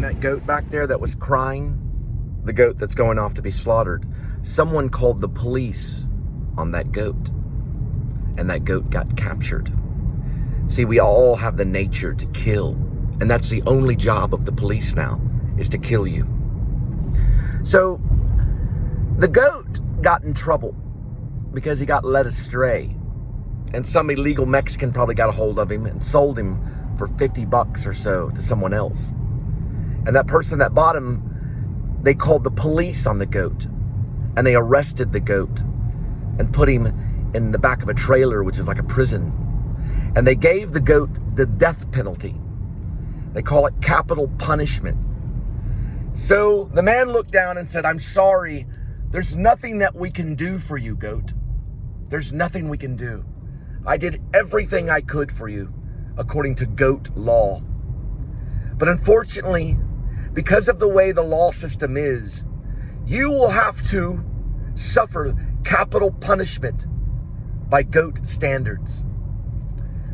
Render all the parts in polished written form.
that goat back there that was crying, the goat that's going off to be slaughtered, someone called the police on that goat, and that goat got captured. See, we all have the nature to kill, and that's the only job of the police now, is to kill you. So the goat got in trouble because he got led astray, and some illegal Mexican probably got a hold of him and sold him for $50 or so to someone else. And that person that bought him, they called the police on the goat, and they arrested the goat and put him in the back of a trailer, which is like a prison. And they gave the goat the death penalty. They call it capital punishment. So the man looked down and said, "I'm sorry, there's nothing that we can do for you, goat. There's nothing we can do. I did everything I could for you, according to goat law. But unfortunately, because of the way the law system is, you will have to suffer capital punishment by goat standards.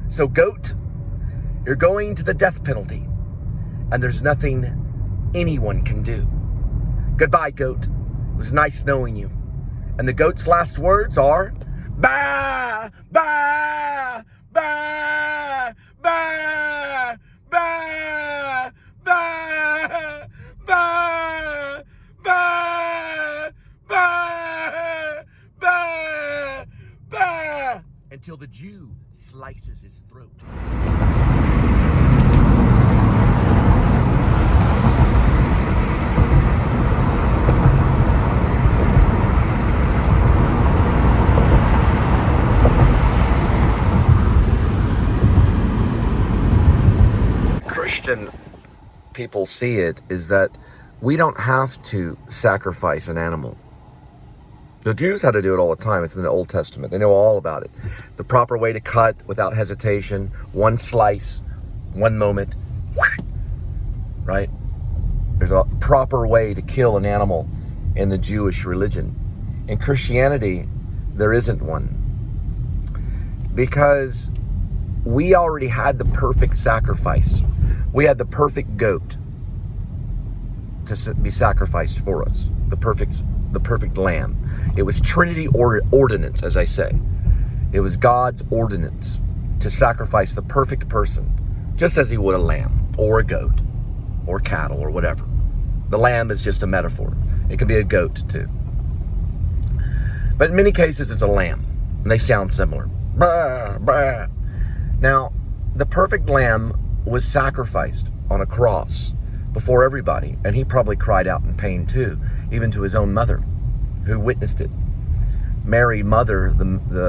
So goat, you're going to the death penalty, and there's nothing anyone can do. Goodbye, goat. It was nice knowing you." And the goat's last words are, "Bah, bah, bah, bah, bah, bah, bah, bah, bah, bah, bah," until the Jew slices his throat. Christian people see it is that we don't have to sacrifice an animal. The Jews had to do it all the time. It's in the Old Testament. They know all about it. The proper way to cut without hesitation, one slice, one moment, right? There's a proper way to kill an animal in the Jewish religion. In Christianity, there isn't one, because we already had the perfect sacrifice. We had the perfect goat to be sacrificed for us, the perfect lamb. It was Trinity ordinance, as I say. It was God's ordinance to sacrifice the perfect person, just as he would a lamb or a goat or cattle or whatever. The lamb is just a metaphor. It can be a goat too. But in many cases, it's a lamb, and they sound similar. Bah, bah. Now, the perfect lamb was sacrificed on a cross before everybody, and he probably cried out in pain too, even to his own mother, who witnessed it. Mary, mother, the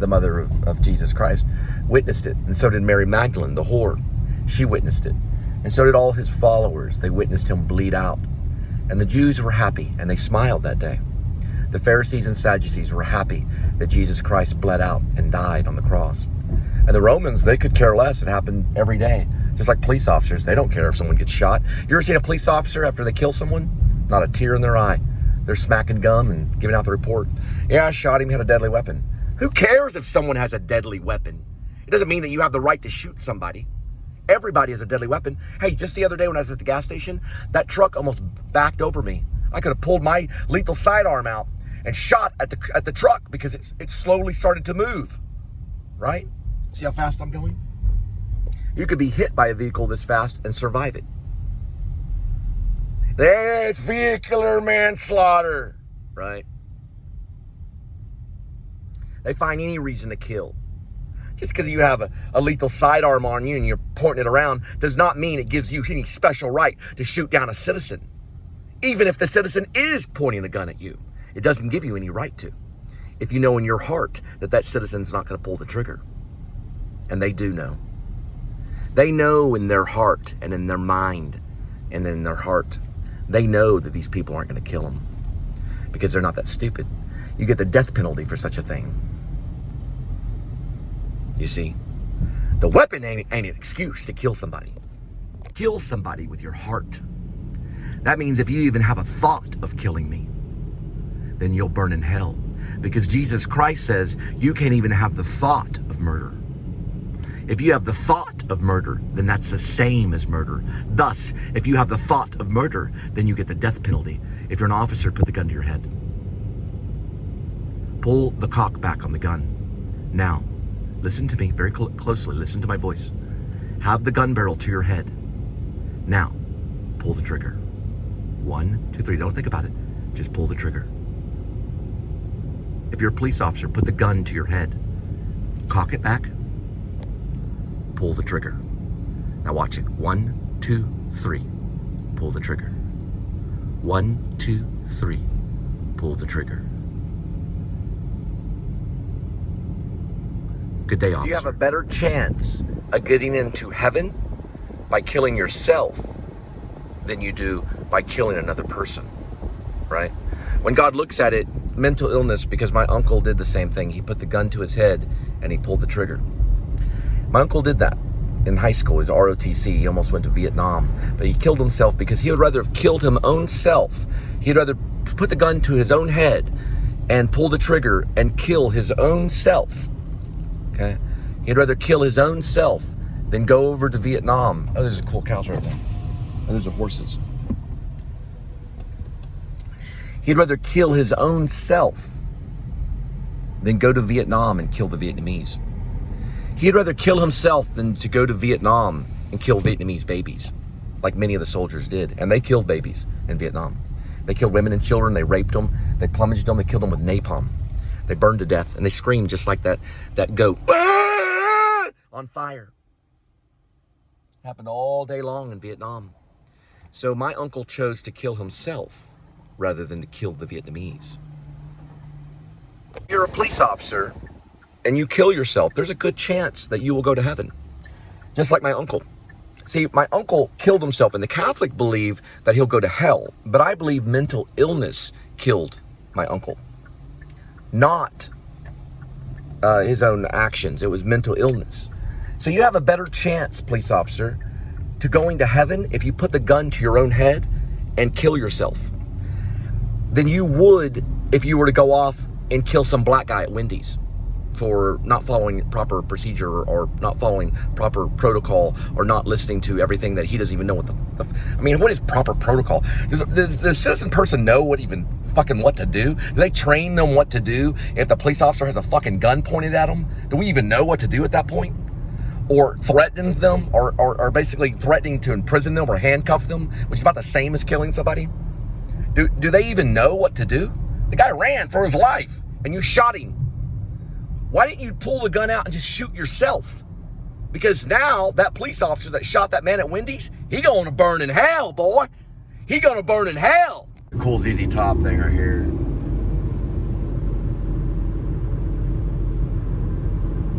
mother of Jesus Christ, witnessed it, and so did Mary Magdalene, the whore. She witnessed it, and so did all his followers. They witnessed him bleed out, and the Jews were happy, and they smiled that day. The Pharisees and Sadducees were happy that Jesus Christ bled out and died on the cross. And the Romans, they could care less. It happened every day. Just like police officers, they don't care if someone gets shot. You ever seen a police officer after they kill someone? Not a tear in their eye. They're smacking gum and giving out the report. "Yeah, I shot him, he had a deadly weapon." Who cares if someone has a deadly weapon? It doesn't mean that you have the right to shoot somebody. Everybody has a deadly weapon. Hey, just the other day when I was at the gas station, that truck almost backed over me. I could have pulled my lethal sidearm out and shot at the truck because it slowly started to move, right? See how fast I'm going? You could be hit by a vehicle this fast and survive it. It's vehicular manslaughter, right? They find any reason to kill. Just because you have a lethal sidearm on you and you're pointing it around does not mean it gives you any special right to shoot down a citizen. Even if the citizen is pointing a gun at you, it doesn't give you any right to. If you know in your heart that citizen's not going to pull the trigger. And they do know. They know in their heart and in their mind and in their heart, they know that these people aren't going to kill them because they're not that stupid. You get the death penalty for such a thing. You see, the weapon ain't an excuse to kill somebody. Kill somebody with your heart. That means if you even have a thought of killing me, then you'll burn in hell. Because Jesus Christ says you can't even have the thought of murder. If you have the thought of murder, then that's the same as murder. Thus, if you have the thought of murder, then you get the death penalty. If you're an officer, put the gun to your head. Pull the cock back on the gun. Now, listen to me very closely. Listen to my voice. Have the gun barrel to your head. Now, pull the trigger. 1, 2, 3. Don't think about it. Just pull the trigger. If you're a police officer, put the gun to your head. Cock it back. Pull the trigger. Now watch it. 1, 2, 3. Pull the trigger. 1, 2, 3. Pull the trigger. Good day, officer. You have a better chance of getting into heaven by killing yourself than you do by killing another person, right? When God looks at it, mental illness, because my uncle did the same thing. He put the gun to his head and he pulled the trigger. My uncle did that in high school, his ROTC. He almost went to Vietnam, but he killed himself because he would rather have killed his own self. He'd rather put the gun to his own head and pull the trigger and kill his own self. Okay? He'd rather kill his own self than go over to Vietnam. Oh, there's a cool cows right there. Oh, there's the horses. He'd rather kill his own self than go to Vietnam and kill the Vietnamese. He'd rather kill himself than to go to Vietnam and kill Vietnamese babies, like many of the soldiers did. And they killed babies in Vietnam. They killed women and children. They raped them. They plumaged them. They killed them with napalm. They burned to death. And they screamed just like that goat. On fire. Happened all day long in Vietnam. So my uncle chose to kill himself rather than to kill the Vietnamese. If you're a police officer and you kill yourself, there's a good chance that you will go to heaven. Just like my uncle. See, my uncle killed himself, and the Catholic believe that he'll go to hell. But I believe mental illness killed my uncle. Not his own actions. It was mental illness. So you have a better chance, police officer, to going to heaven if you put the gun to your own head and kill yourself than you would if you were to go off and kill some black guy at Wendy's for not following proper procedure or not following proper protocol or not listening to everything that he doesn't even know what I mean, what is proper protocol? Does the citizen person know what to do? Do they train them what to do if the police officer has a fucking gun pointed at them? Do we even know what to do at that point? Or threatens them or basically threatening to imprison them or handcuff them, which is about the same as killing somebody? Do they even know what to do? The guy ran for his life and you shot him. Why didn't you pull the gun out and just shoot yourself? Because now that police officer that shot that man at Wendy's, he gonna burn in hell, boy. He gonna burn in hell. Cool ZZ Top thing right here.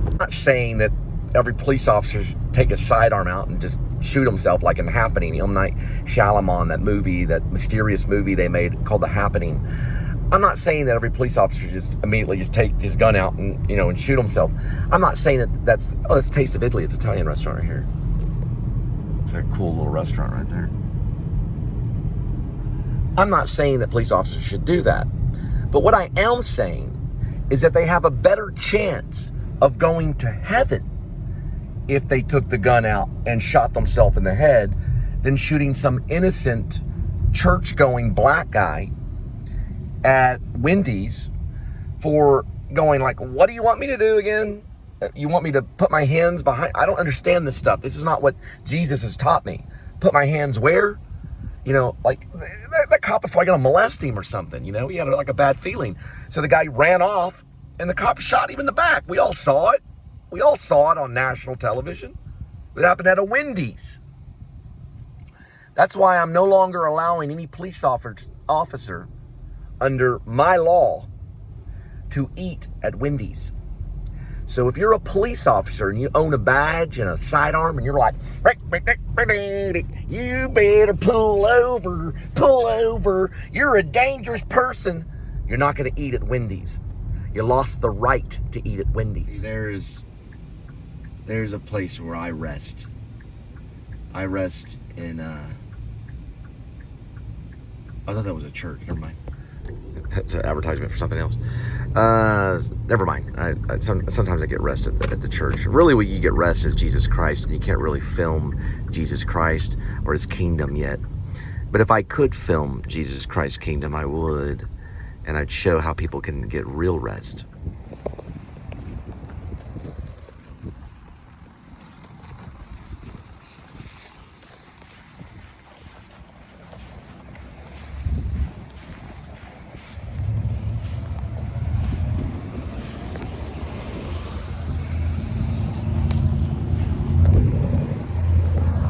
I'm not saying that every police officer should take a sidearm out and just shoot himself like in The Happening, M. Night Shyamalan, that movie, that mysterious movie they made called The Happening. I'm not saying that every police officer should just immediately just take his gun out and, and shoot himself. I'm not saying that that's Taste of Italy. It's an Italian restaurant right here. It's a cool little restaurant right there. I'm not saying that police officers should do that. But what I am saying is that they have a better chance of going to heaven if they took the gun out and shot themselves in the head than shooting some innocent church-going black guy at Wendy's for going like, what do you want me to do again? You want me to put my hands behind? I don't understand this stuff. This is not what Jesus has taught me. Put my hands where? Like that cop was probably going to molest him or something. He had like a bad feeling. So the guy ran off and the cop shot him in the back. We all saw it. We all saw it on national television. It happened at a Wendy's. That's why I'm no longer allowing any police officer under my law to eat at Wendy's. So if you're a police officer and you own a badge and a sidearm and you're like, you better pull over, you're a dangerous person, you're not going to eat at Wendy's. You lost the right to eat at Wendy's. There's a place where I rest. I rest in, I thought that was a church, never mind. It's an advertisement for something else. Never mind. Sometimes I get rest at the church. Really, what you get rest is Jesus Christ, and you can't really film Jesus Christ or his kingdom yet. But if I could film Jesus Christ's kingdom, I would, and I'd show how people can get real rest.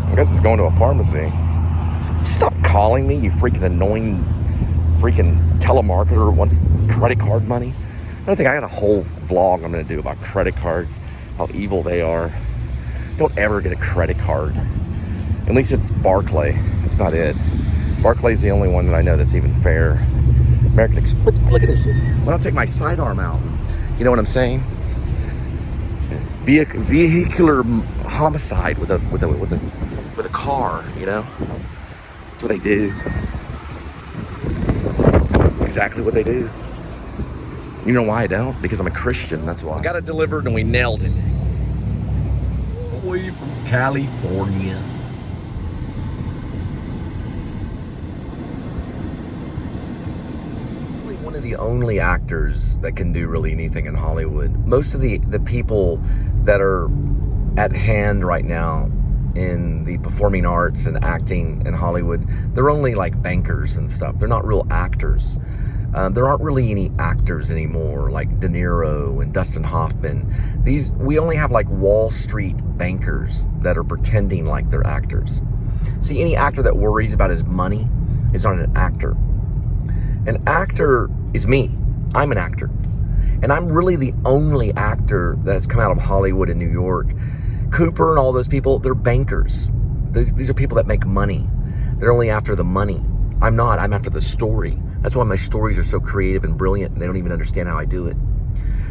I guess it's going to a pharmacy. Stop calling me, you freaking annoying freaking telemarketer who wants credit card money. I think I got a whole vlog I'm going to do about credit cards, how evil they are. Don't ever get a credit card. At least it's Barclay. That's not it. Barclay's the only one that I know that's even fair. American Express. Look at this. Why don't I take my sidearm out? You know what I'm saying? Vehicular homicide with a car, you know? That's what they do. Exactly what they do. You know why I don't? Because I'm a Christian, that's why. I got it delivered and we nailed it. Way from California. One of the only actors that can do really anything in Hollywood. Most of the people that are at hand right now in the performing arts and acting in Hollywood, they're only like bankers and stuff. They're not real actors. There aren't really any actors anymore, like De Niro and Dustin Hoffman. We only have like Wall Street bankers that are pretending like they're actors. See, any actor that worries about his money is not an actor. An actor is me. I'm an actor. And I'm really the only actor that's come out of Hollywood in New York. Cooper and all those people, they're bankers. These are people that make money. They're only after the money. I'm not. I'm after the story. That's why my stories are so creative and brilliant, and they don't even understand how I do it.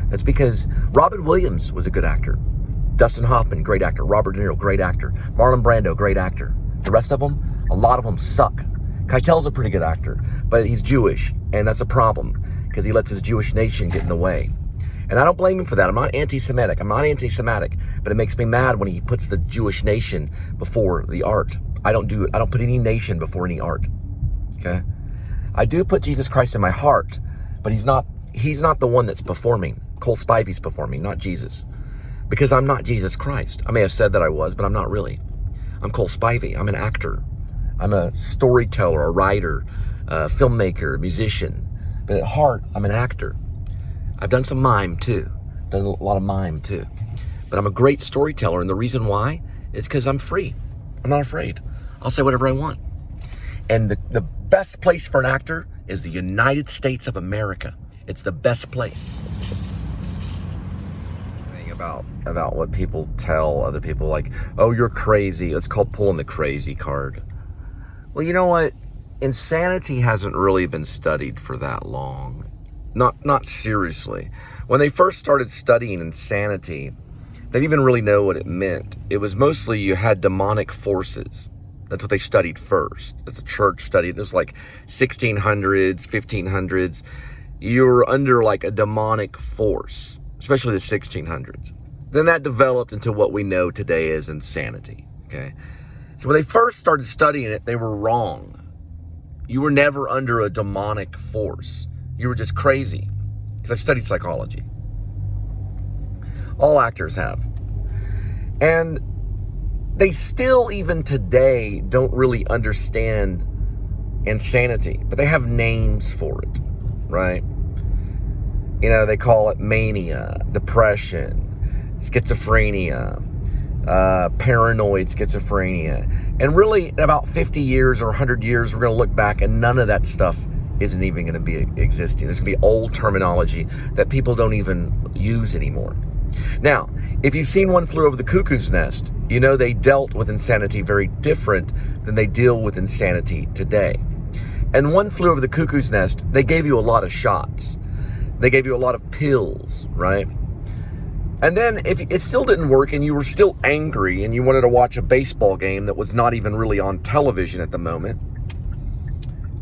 That's because Robin Williams was a good actor. Dustin Hoffman, great actor. Robert De Niro, great actor. Marlon Brando, great actor. The rest of them, a lot of them suck. Keitel's a pretty good actor, but he's Jewish, and that's a problem because he lets his Jewish nation get in the way. And I don't blame him for that. I'm not anti-Semitic. But it makes me mad when he puts the Jewish nation before the art. I don't put any nation before any art. Okay? I do put Jesus Christ in my heart, but he's not the one that's performing. Cole Spivey's performing, not Jesus. Because I'm not Jesus Christ. I may have said that I was, but I'm not really. I'm Cole Spivey. I'm an actor. I'm a storyteller, a writer, a filmmaker, a musician. But at heart, I'm an actor. I've done some mime too. Done a lot of mime too. But I'm a great storyteller, and the reason why is because I'm free. I'm not afraid. I'll say whatever I want. And the best place for an actor is the United States of America. It's the best place. About what people tell other people, like, oh, you're crazy. It's called pulling the crazy card. Well, you know what? Insanity hasn't really been studied for that long. Not seriously. When they first started studying insanity, they didn't even really know what it meant. It was mostly you had demonic forces. That's what they studied first. That the church studied. There's like 1600s, 1500s. You were under like a demonic force, especially the 1600s. Then that developed into what we know today as insanity. Okay. So when they first started studying it, they were wrong. You were never under a demonic force. You were just crazy. Because I've studied psychology. All actors have. And they still, even today, don't really understand insanity. But they have names for it, right? You know, they call it mania, depression, schizophrenia, paranoid schizophrenia. And really, in about 50 years or 100 years, we're going to look back and none of that stuff isn't even going to be existing. There's going to be old terminology that people don't even use anymore. Now, if you've seen One Flew Over the Cuckoo's Nest, you know they dealt with insanity very different than they deal with insanity today. And One Flew Over the Cuckoo's Nest, they gave you a lot of shots. They gave you a lot of pills, right? And then if it still didn't work and you were still angry and you wanted to watch a baseball game that was not even really on television at the moment,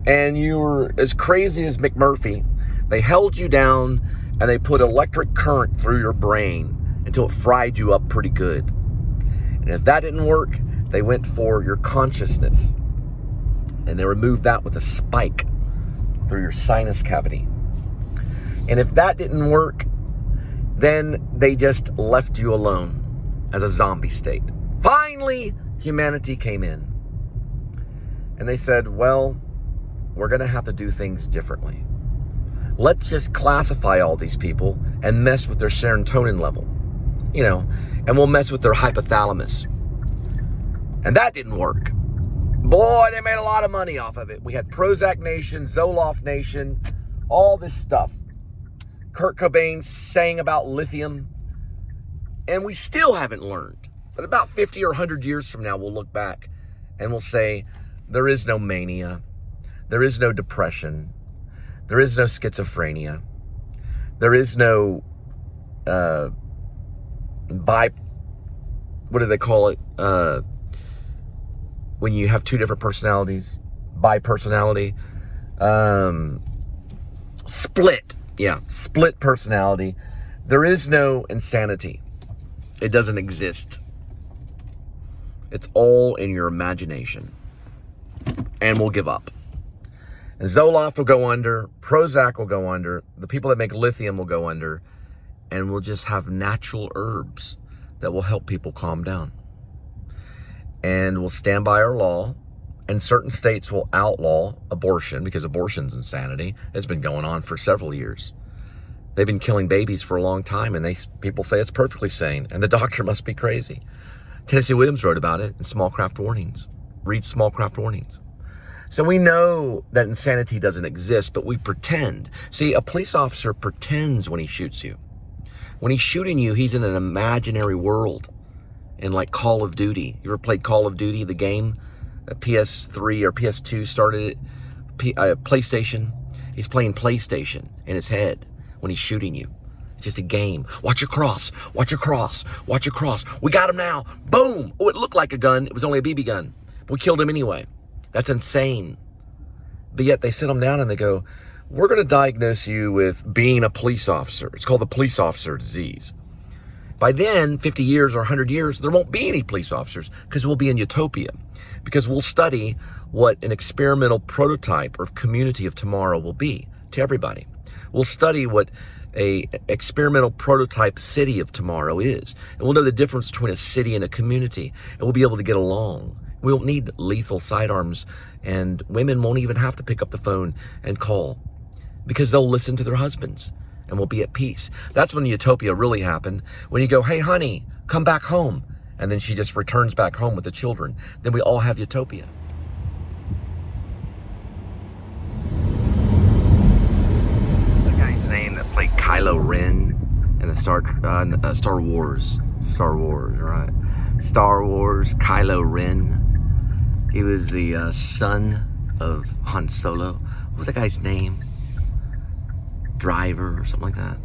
and you were as crazy as McMurphy, they held you down and they put electric current through your brain until it fried you up pretty good. And if that didn't work, they went for your consciousness and they removed that with a spike through your sinus cavity. And if that didn't work, then they just left you alone as a zombie state. Finally, humanity came in and they said, well, we're going to have to do things differently. Let's just classify all these people and mess with their serotonin level, and we'll mess with their hypothalamus. And that didn't work. Boy, they made a lot of money off of it. We had Prozac Nation, Zoloft Nation, all this stuff. Kurt Cobain sang about lithium, and we still haven't learned. But about 50 or 100 years from now, we'll look back and we'll say, there is no mania. There is no depression. There is no schizophrenia. There is no what do they call it? When you have two different personalities, bipersonality, split. Yeah, split personality. There is no insanity. It doesn't exist. It's all in your imagination. And we'll give up. And Zoloft will go under, Prozac will go under, the people that make lithium will go under, and we'll just have natural herbs that will help people calm down. And we'll stand by our law, and certain states will outlaw abortion, because abortion's insanity. It's been going on for several years. They've been killing babies for a long time, and people say it's perfectly sane, and the doctor must be crazy. Tennessee Williams wrote about it in Small Craft Warnings. Read Small Craft Warnings. So we know that insanity doesn't exist, but we pretend. See, a police officer pretends when he shoots you. When he's shooting you, he's in an imaginary world. In like Call of Duty. You ever played Call of Duty, the game? PS3 or PS2 started it. PlayStation. He's playing PlayStation in his head when he's shooting you. It's just a game. Watch your cross. Watch your cross. Watch your cross. We got him now. Boom. Oh, it looked like a gun. It was only a BB gun. We killed him anyway. That's insane. But yet they sit them down and they go, we're going to diagnose you with being a police officer. It's called the police officer disease. By then, 50 years or 100 years, there won't be any police officers because we'll be in utopia. Because we'll study what an experimental prototype or community of tomorrow will be to everybody. We'll study what a experimental prototype city of tomorrow is. And we'll know the difference between a city and a community. And we'll be able to get along. We won't need lethal sidearms, and women won't even have to pick up the phone and call because they'll listen to their husbands and we'll be at peace. That's when utopia really happened. When you go, hey, honey, come back home. And then she just returns back home with the children. Then we all have utopia. The guy's name that played Kylo Ren in the Star Wars. Star Wars, right. Star Wars, Kylo Ren. He was the son of Han Solo. What was that guy's name? Driver or something like that.